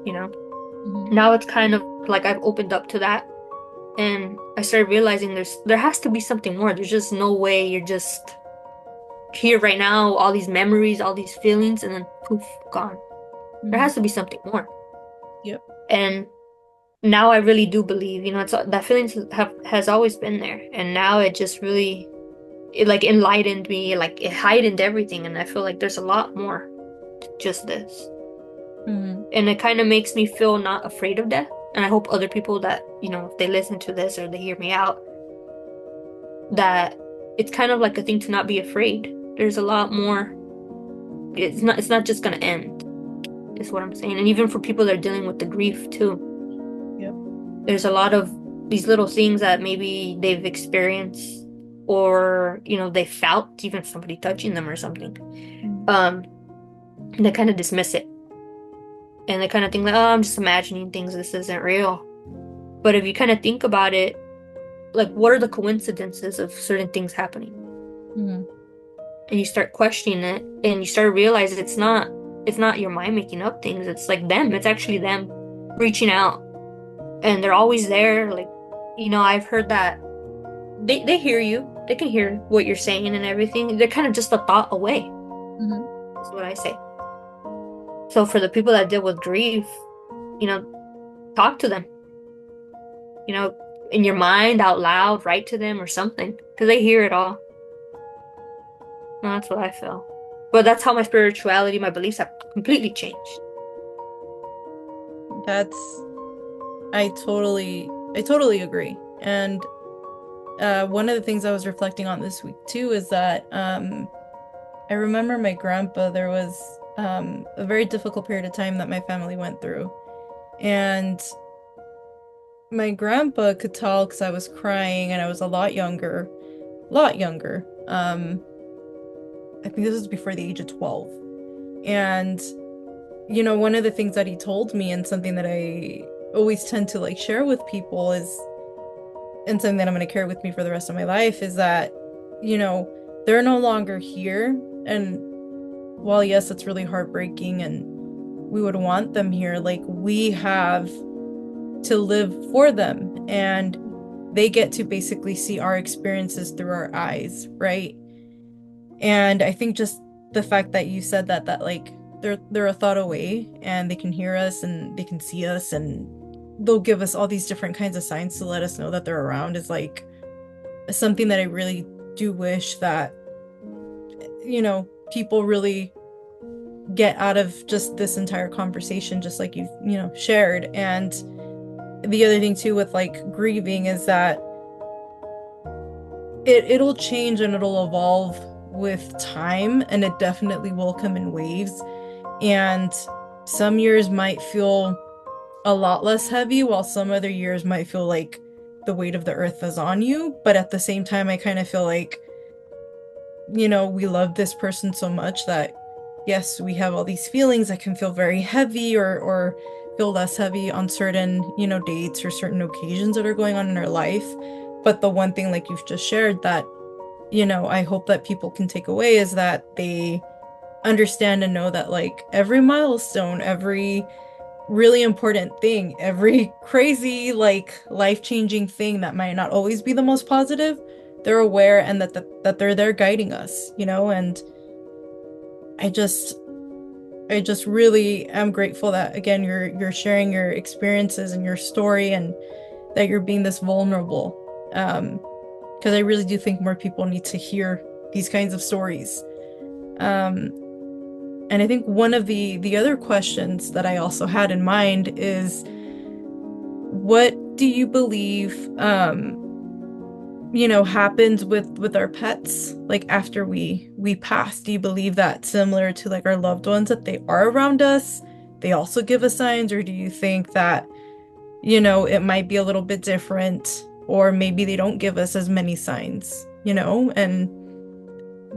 You know? Hmm. Now it's kind of like I've opened up to that and I started realizing there has to be something more. There's just no way you're just here right now, all these memories, all these feelings, and then poof, gone. There Hmm. has to be something more. Yep. And now I really do believe, it's that feelings have has always been there, and now it just really it like enlightened me, like it heightened everything, and I feel like there's a lot more to just this. Hmm. And it kind of makes me feel not afraid of death. And I hope other people that, if they listen to this or they hear me out, that it's kind of like a thing to not be afraid. There's a lot more. It's not just gonna end, is what I'm saying. And even for people that are dealing with the grief too, Yep. there's a lot of these little things that maybe they've experienced or, they felt even somebody touching them or something. Mm. Um, and they kind of dismiss it. And they kind of think like, oh, I'm just imagining things. This isn't real. But if you kind of think about it, like what are the coincidences of certain things happening? Mhm. And you start questioning it and you start realizing it's not your mind making up things. It's like them. It's actually them reaching out. And they're always there. Like, I've heard that they hear you. They can hear what you're saying and everything. They're kind of just a thought away, Mhm. is what I say. So for the people that deal with grief, you know, talk to them, you know, in your mind out loud, write to them or something, because they hear it all. And that's what I feel. But that's how my spirituality, my beliefs have completely changed. That's I totally agree. And one of the things I was reflecting on this week too is that I remember my grandpa, there was a very difficult period of time that my family went through. And my grandpa could tell because I was crying and I was a lot younger, lot younger. I think this was before the age of 12. And one of the things that he told me and something that I always tend to like share with people is, and something that I'm going to carry with me for the rest of my life is that, you know, they're no longer here. And while yes, it's really heartbreaking and we would want them here, like we have to live for them and they get to basically see our experiences through our eyes, right? And I think just the fact that you said that like they're a thought away and they can hear us and they can see us and they'll give us all these different kinds of signs to let us know that they're around is like something that I really do wish that people really get out of just this entire conversation, just like you've shared. And the other thing too with like grieving is that it'll change and it'll evolve with time and it definitely will come in waves. And some years might feel a lot less heavy, while some other years might feel like the weight of the earth is on you. But at the same time, I kind of feel like, we love this person so much that, yes, we have all these feelings that can feel very heavy or feel less heavy on certain, dates or certain occasions that are going on in our life. But the one thing, like you've just shared, that, I hope that people can take away is that they understand and know that, like, every milestone, every really important thing, every crazy, like life-changing thing that might not always be the most positive, they're aware and that they're there guiding us, and I just I just really am grateful that again you're sharing your experiences and your story and that you're being this vulnerable. Because I really do think more people need to hear these kinds of stories. Um, and I think one of the other questions that I also had in mind is what do you believe happens with our pets like after we pass? Do you believe that similar to like our loved ones that they are around us, they also give us signs, or do you think that it might be a little bit different, or maybe they don't give us as many signs, and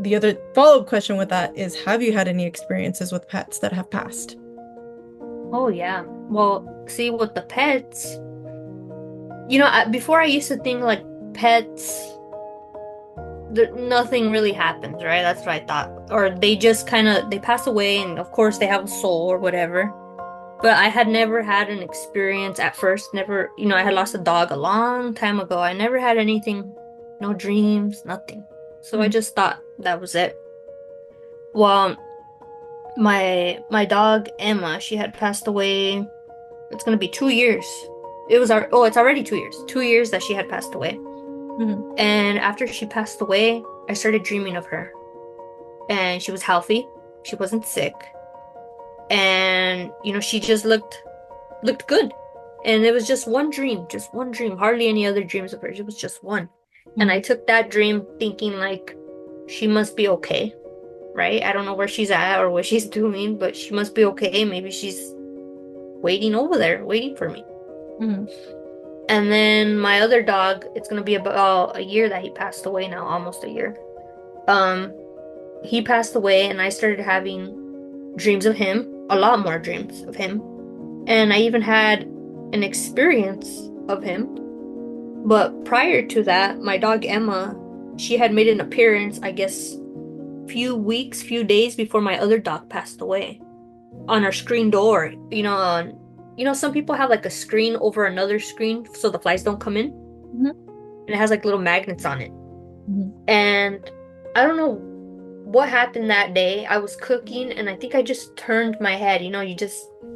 the other follow-up question with that is, have you had any experiences with pets that have passed? Oh yeah. Well, see with the pets, before I used to think like pets, nothing really happens, right? That's what I thought. Or they just kind of they pass away, and of course they have a soul or whatever. But I had never had an experience at first. Never, I had lost a dog a long time ago. I never had anything, no dreams, nothing. So I Mhm. just thought that was it. Well, my dog Emma, she had passed away. It's gonna be 2 years. it's already 2 years. 2 years that she had passed away. Hmm. And after she passed away, I started dreaming of her. And she was healthy. She wasn't sick. And she just looked good. And it was just one dream, hardly any other dreams of her. It was just one. And I Hmm. took that dream thinking like she must be okay, right? I don't know where she's at or what she's doing, but she must be okay. Maybe she's waiting over there, waiting for me. Hmm. And then my other dog, it's gonna be about a year that he passed away now, almost a year. Um, he passed away and I started having dreams of him, a lot more dreams of him. And I even had an experience of him. But prior to that, my dog Emma, she had made an appearance, I guess, few days before my other dog passed away on our screen door. Some people have like a screen over another screen so the flies don't come in, Hmm. and it has like little magnets on it. Hmm. And I don't know what happened that day. I was cooking and I think I just turned my head.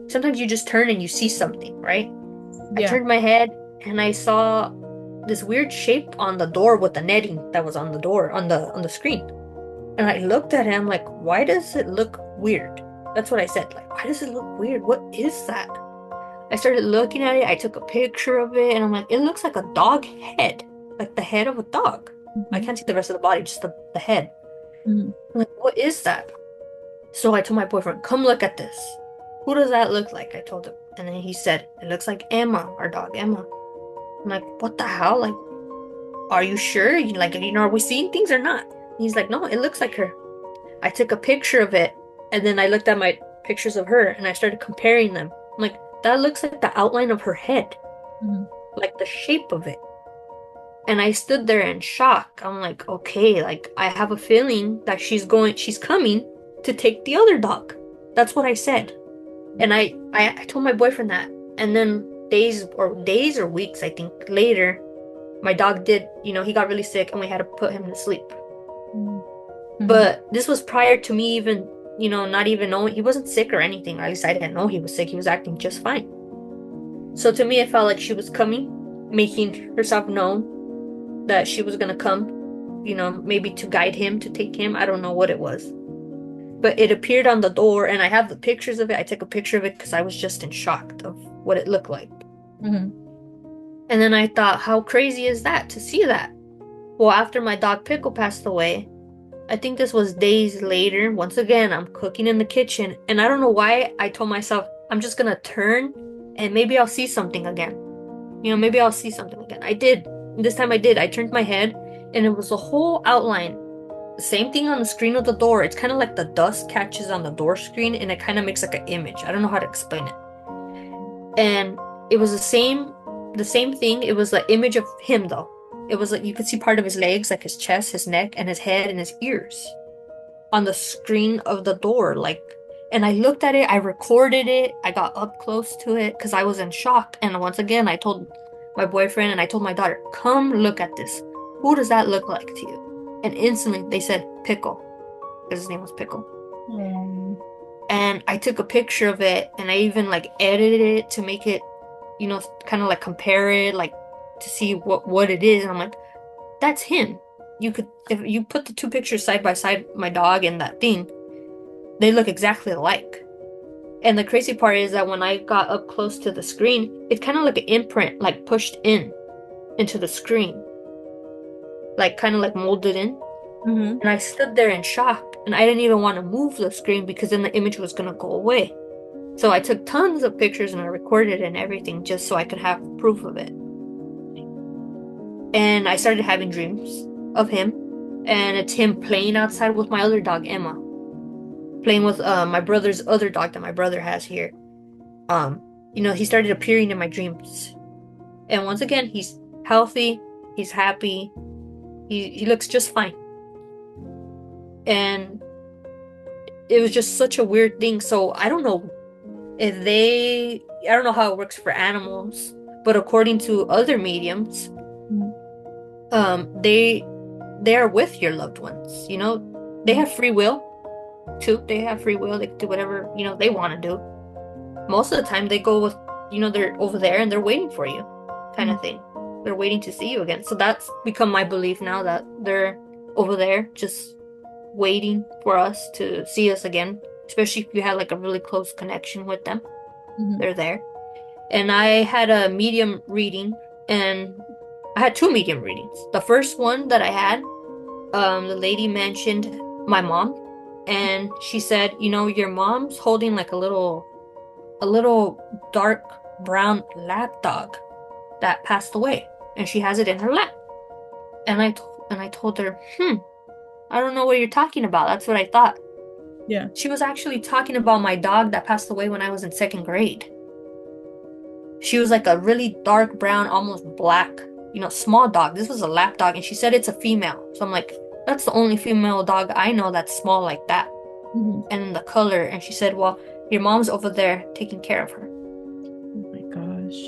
Sometimes you just turn and you see something, right? I Yeah. turned my head and I saw this weird shape on the door with the netting that was on the door on the screen. And I looked at him like, why does it look weird? That's what I said. Like, why does it look weird? What is that? I started looking at it. I took a picture of it and I'm like, it looks like a dog head, like the head of a dog. I Hmm. can't see the rest of the body, just the head. Hmm. I'm like, what is that? So I told my boyfriend, come look at this. Who does that look like? I told him. And then he said, it looks like Emma, our dog, Emma. I'm like, what the hell? Like, are you sure? Are we seeing things or not? And he's like, no, it looks like her. I took a picture of it and then I looked at my pictures of her and I started comparing them. I'm like, that looks like the outline of her head, Hmm. like the shape of it. And I stood there in shock. I'm like, okay, like I have a feeling that she's coming to take the other dog. That's what I said. And I told my boyfriend that. And then days or weeks, I think, later, my dog did, he got really sick and we had to put him to sleep. Hmm. Hmm. But this was prior to me even, not even knowing he wasn't sick or anything. At least I didn't know he was sick. He was acting just fine. So to me, it felt like she was coming, making herself known that she was gonna come, maybe to guide him, to take him. I don't know what it was. But it appeared on the door, and I have the pictures of it. I took a picture of it because I was just in shock of what it looked like. Hmm. And then I thought, how crazy is that to see that? Well, after my dog Pickle passed away, I think this was days later. Once again, I'm cooking in the kitchen, and I don't know why I told myself, I'm just gonna turn and maybe I'll see something again. Maybe I'll see something again. I did. This time I did. I turned my head, and it was a whole outline. The same thing on the screen of the door. It's kind of like the dust catches on the door screen, and it kind of makes like an image. I don't know how to explain it. And it was the same thing. It was the image of him, though. It was like you could see part of his legs, like his chest, his neck, and his head and his ears on the screen of the door, like. And I looked at it, I recorded it, I got up close to it because I was in shock. And once again, I told my boyfriend and I told my daughter, come look at this. Who does that look like to you? And instantly they said Pickle, because his name was Pickle. Um, And I took a picture of it and I even like edited it to make it, kind of like compare it, like to see what it is. And I'm like, that's him. If you put the two pictures side by side, my dog and that thing, they look exactly alike. And the crazy part is that when I got up close to the screen, it's kind of like an imprint, like pushed into the screen, like kind of like molded in. mhm. And I stood there in shock, and I didn't even want to move the screen because then the image was gonna go away. So I took tons of pictures and I recorded it and everything just so I could have proof of it. And I started having dreams of him, and it's him playing outside with my other dog, Emma, playing with my brother's other dog that my brother has here. He started appearing in my dreams. And once again, he's healthy, he's happy, he looks just fine. And it was just such a weird thing. So I don't know I don't know how it works for animals, but according to other mediums, Mhm. they are with your loved ones, they Mhm. have free will too. They have free will, they can do whatever, they want to do. Most of the time they go with they're over there and they're waiting for you, kind Mhm. of thing. They're waiting to see you again. So that's become my belief now, that they're over there just waiting for us to see us again, especially if you had like a really close connection with them. Mhm. They're there. And I had a medium reading, and I had two medium readings. The first one that I had, the lady mentioned my mom, and she said, your mom's holding like a little dark brown lap dog that passed away, and she has it in her lap. And I told her, I don't know what you're talking about. That's what I thought. Yeah. She was actually talking about my dog that passed away when I was in second grade. She was like a really dark brown, almost black, small dog. This was a lap dog, and she said it's a female. So I'm like, that's the only female dog I know that's small like that. Mhm. And then the color, and she said, well, your mom's over there taking care of her. Oh my gosh.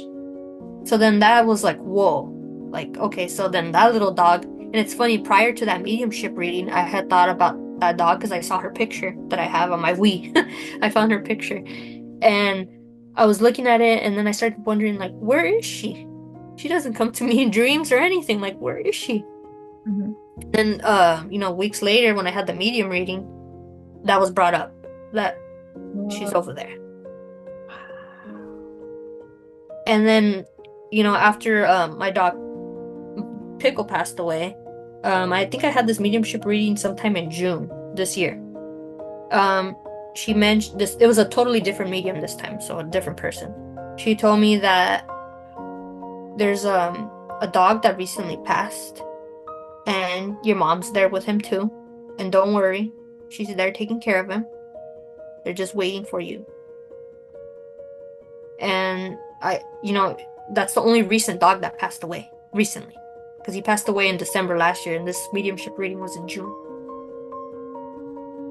So then that was like, whoa. Like, okay, so then that little dog, and it's funny, prior to that mediumship reading, I had thought about that dog because I saw her picture that I have on my Wii. I found her picture. And I was looking at it, and then I started wondering, like, where is she? She doesn't come to me in dreams or anything. Like, where is she? Mhm. Then, weeks later, when I had the medium reading, that was brought up, that she's Wow. over there. And then, after my dog Pickle passed away, I think I had this mediumship reading sometime in June this year. Um, she mentioned this, it was a totally different medium this time, so a different person. She told me that there's a dog that recently passed, and your mom's there with him too. And don't worry, she's there taking care of him. They're just waiting for you. And that's the only recent dog that passed away recently. Because he passed away in December last year, and this mediumship reading was in June.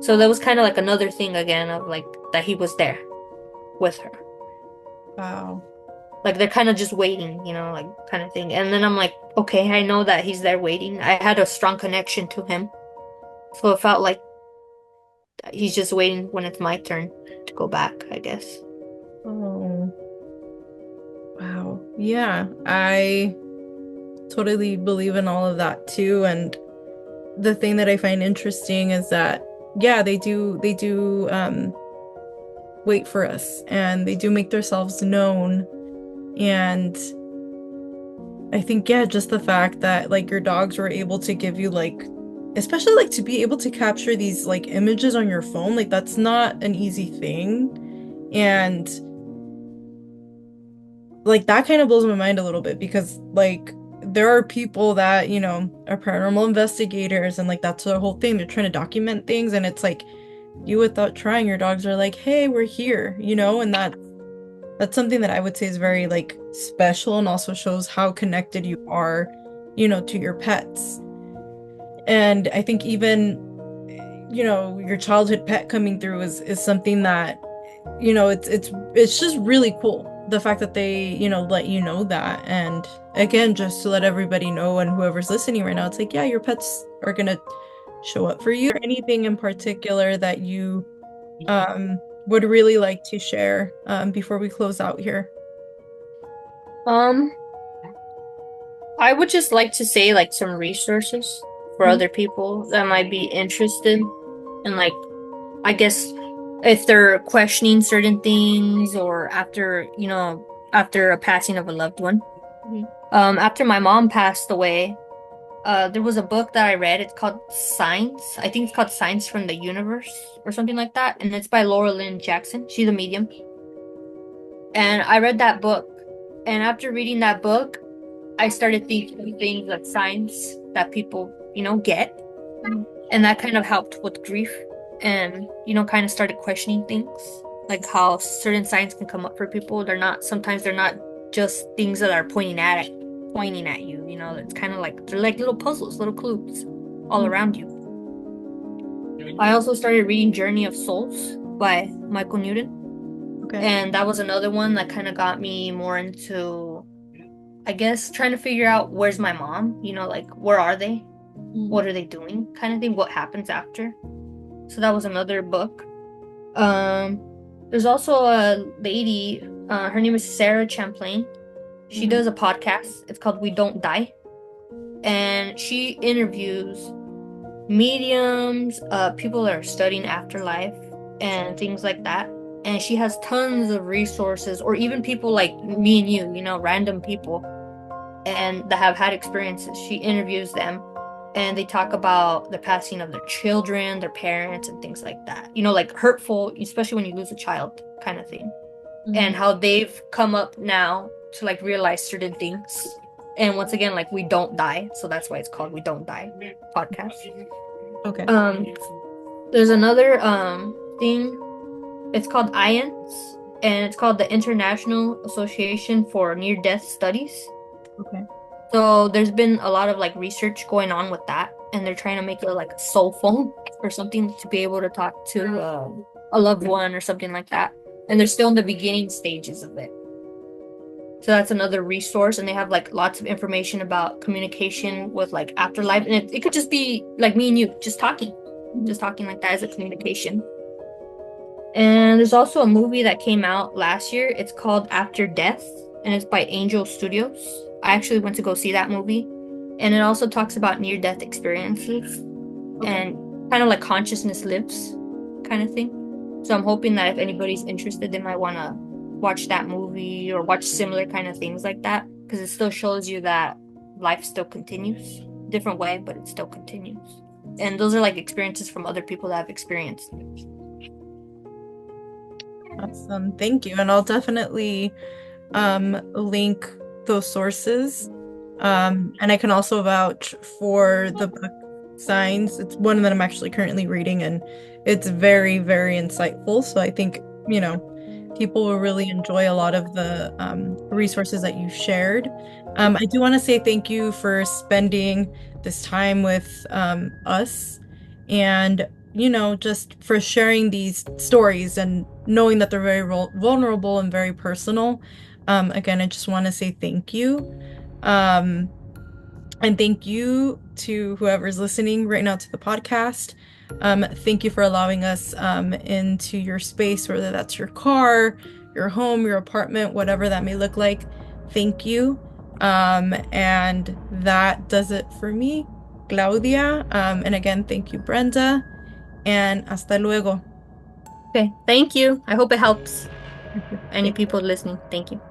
So that was kind of like another thing again of like that he was there with her. Wow. Like they're kind of just waiting, like kind of thing. And then I'm like, okay, I know that he's there waiting. I had a strong connection to him. So it felt like he's just waiting when it's my turn to go back, I guess. Oh, wow. Yeah, I totally believe in all of that too. And the thing that I find interesting is that, yeah, they do wait for us and they do make themselves known. And I think, yeah, just the fact that like your dogs were able to give you like, especially like to be able to capture these like images on your phone, like that's not an easy thing. And like that kind of blows my mind a little bit because like there are people that, are paranormal investigators and like that's their whole thing. They're trying to document things and it's like you without trying, your dogs are like, hey, we're here, and that's something that I would say is very like special and also shows how connected you are, to your pets. And I think even, your childhood pet coming through is something that, it's just really cool. The fact that they, let you know that. And again, just to let everybody know and whoever's listening right now, it's like, yeah, your pets are gonna show up for you. Anything in particular that you would really like to share before we close out here? Um, I would just like to say like some resources for Mhm. other people that might be interested in, like, I guess if they're questioning certain things, or after a passing of a loved one. Mhm. After my mom passed away, there was a book that I read. It's called Signs. I think it's called Signs from the Universe or something like that. And it's by Lynne Jackson. She's a medium. And I read that book. And after reading that book, I started thinking things like signs that people, get. Mhm. And that kind of helped with grief, and, kind of started questioning things, like how certain signs can come up for people. Sometimes they're not just things that are pointing at you, it's kind of like they're like little puzzles, little clues all Mhm. around you. I also started reading Journey of Souls by Michael Newton, Okay. and that was another one that kind of got me more into, I guess, trying to figure out where's my mom, like where are they? Mhm. What are they doing? Kind of thing, what happens after. So that was another book. Um, there's also a lady Her name is Sarah Champlain. She Mhm. does a podcast. It's called We Don't Die. And she interviews mediums, people that are studying afterlife and things like that. And she has tons of resources, or even people like me and you know, random people and that have had experiences. She interviews them and they talk about the passing of their children, their parents, and things like that. You know, like hurtful, especially when you lose a child, kind of thing. Mhm. And how they've come up now to like realize certain things. And once again, like we don't die, so that's why it's called We Don't Die podcast. Okay. Um, there's another thing. It's called IANDS, and it's called the International Association for Near-Death Studies. Okay. So there's been a lot of like research going on with that, and they're trying to make it like a soul phone or something to be able to talk to a loved one or something like that. And they're still in the beginning stages of it. So that's another resource, and they have like lots of information about communication with like afterlife, and it could just be like me and you just talking like that as a communication. And there's also a movie that came out last year. It's called After Death, and it's by Angel Studios. I actually went to go see that movie, and it also talks about near-death experiences Okay. and kind of like consciousness lives kind of thing. So I'm hoping that if anybody's interested, they might want to watch that movie or watch similar kind of things like that because it still shows you that life still continues, different way, but it still continues. And those are like experiences from other people that have experienced it. Awesome. Thank you. And I'll definitely link those sources. And I can also vouch for the book Signs. It's one that I'm actually currently reading, and it's very, very insightful. So I think, people will really enjoy a lot of the resources that you shared. I do want to say thank you for spending this time with us and, just for sharing these stories and knowing that they're very vulnerable and very personal. Again, I just want to say thank you. Um, and thank you to whoever's listening right now to the podcast. Thank you for allowing us into your space, whether that's your car, your home, your apartment, whatever that may look like. Thank you. And that does it for me, Claudia. And again, thank you, Brenda. And hasta luego. Okay, thank you. I hope it helps any Thank people listening. Thank you.